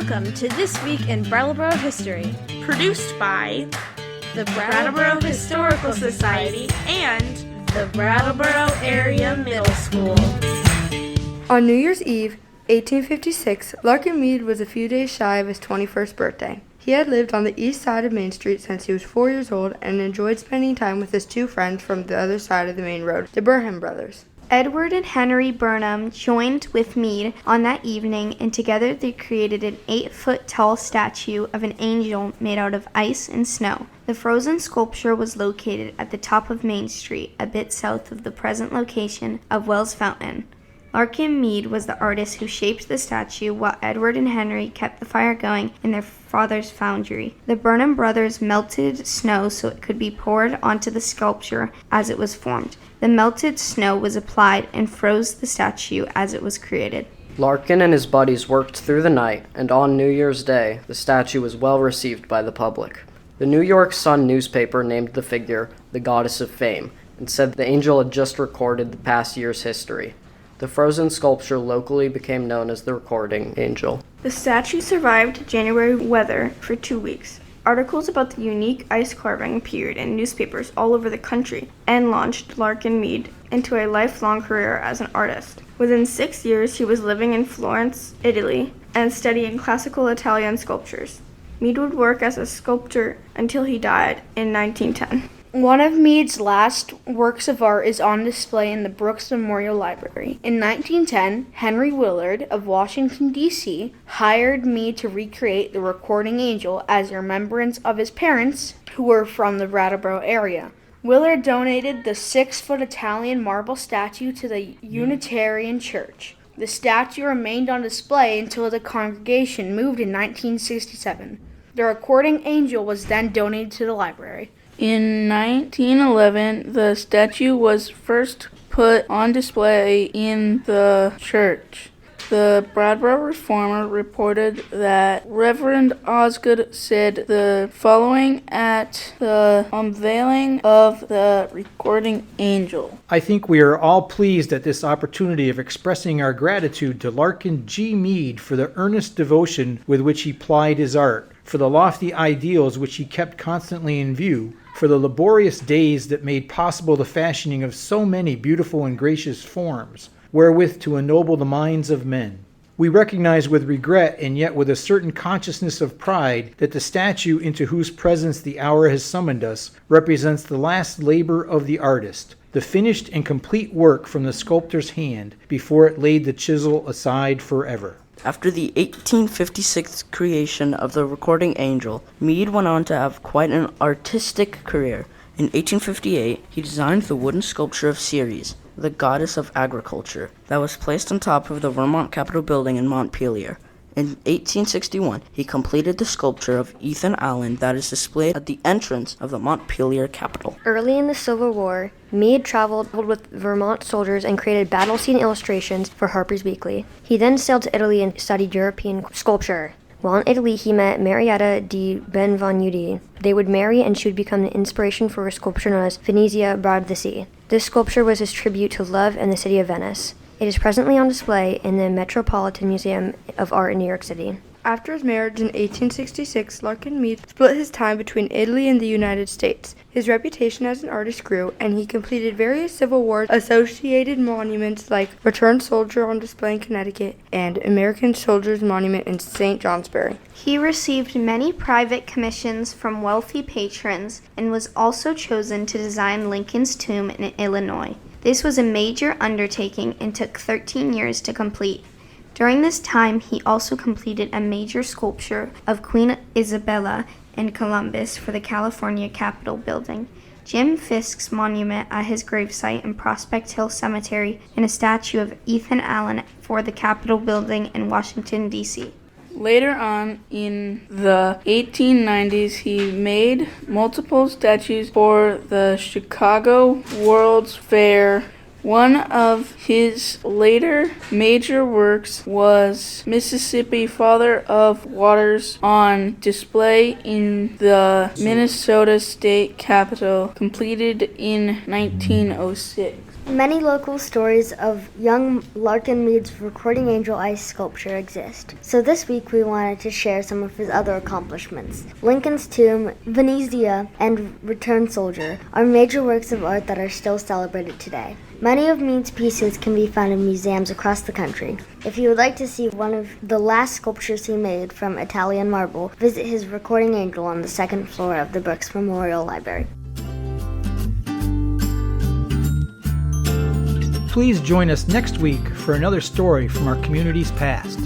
Welcome to This Week in Brattleboro History, produced by the Brattleboro Historical Society and the Brattleboro Area Middle School. On New Year's Eve, 1856, Larkin Mead was a few days shy of his 21st birthday. He had lived on the east side of Main Street since he was 4 years old and enjoyed spending time with his two friends from the other side of the main road, the Burnham brothers. Edward and Henry Burnham joined with Mead on that evening, and together they created an 8-foot-tall statue of an angel made out of ice and snow. The frozen sculpture was located at the top of Main Street, a bit south of the present location of Wells Fountain. Larkin Mead was the artist who shaped the statue, while Edward and Henry kept the fire going in their father's foundry. The Burnham brothers melted snow so it could be poured onto the sculpture as it was formed. The melted snow was applied and froze the statue as it was created. Larkin and his buddies worked through the night, and on New Year's Day, the statue was well received by the public. The New York Sun newspaper named the figure the Goddess of Fame, and said the angel had just recorded the past year's history. The frozen sculpture locally became known as the Recording Angel. The statue survived January weather for 2 weeks. Articles about the unique ice carving appeared in newspapers all over the country and launched Larkin Mead into a lifelong career as an artist. Within 6 years, he was living in Florence, Italy, and studying classical Italian sculptures. Mead would work as a sculptor until he died in 1910. One of Mead's last works of art is on display in the Brooks Memorial Library. In 1910, Henry Willard of Washington, D.C., hired Mead to recreate the Recording Angel as a remembrance of his parents, who were from the Brattleboro area. Willard donated the 6-foot Italian marble statue to the Unitarian Church. The statue remained on display until the congregation moved in 1967. The Recording Angel was then donated to the library. In 1911, the statue was first put on display in the church. The Brattleboro Reformer reported that Reverend Osgood said the following at the unveiling of the Recording Angel. I think we are all pleased at this opportunity of expressing our gratitude to Larkin G. Mead for the earnest devotion with which he plied his art, for the lofty ideals which he kept constantly in view, for the laborious days that made possible the fashioning of so many beautiful and gracious forms, wherewith to ennoble the minds of men. We recognize with regret, and yet with a certain consciousness of pride, that the statue into whose presence the hour has summoned us represents the last labor of the artist, the finished and complete work from the sculptor's hand before it laid the chisel aside forever. After the 1856 creation of the Recording Angel, Mead went on to have quite an artistic career. In 1858, he designed the wooden sculpture of Ceres, the goddess of agriculture, that was placed on top of the Vermont Capitol building in Montpelier. In 1861, he completed the sculpture of Ethan Allen that is displayed at the entrance of the Montpelier Capitol. Early in the Civil War, Mead traveled with Vermont soldiers and created battle scene illustrations for Harper's Weekly. He then sailed to Italy and studied European sculpture. While in Italy, he met Marietta di Benvenuti. They would marry, and she would become the inspiration for a sculpture known as Venezia Abroad the Sea. This sculpture was his tribute to love and the city of Venice. It is presently on display in the Metropolitan Museum of Art in New York City. After his marriage in 1866, Larkin Mead split his time between Italy and the United States. His reputation as an artist grew, and he completed various Civil War-associated monuments like Returned Soldier on display in Connecticut and American Soldiers Monument in St. Johnsbury. He received many private commissions from wealthy patrons and was also chosen to design Lincoln's tomb in Illinois. This was a major undertaking and took 13 years to complete. During this time, he also completed a major sculpture of Queen Isabella and Columbus for the California Capitol building, Jim Fisk's monument at his gravesite in Prospect Hill Cemetery, and a statue of Ethan Allen for the Capitol building in Washington, D.C. Later on, in the 1890s, he made multiple statues for the Chicago World's Fair. One of his later major works was Mississippi Father of Waters on display in the Minnesota State Capitol, completed in 1906. Many local stories of young Larkin Mead's recording angel ice sculpture exist. So this week we wanted to share some of his other accomplishments. Lincoln's Tomb, Venezia, and Return Soldier are major works of art that are still celebrated today. Many of Mead's pieces can be found in museums across the country. If you would like to see one of the last sculptures he made from Italian marble, visit his recording angel on the second floor of the Brooks Memorial Library. Please join us next week for another story from our community's past.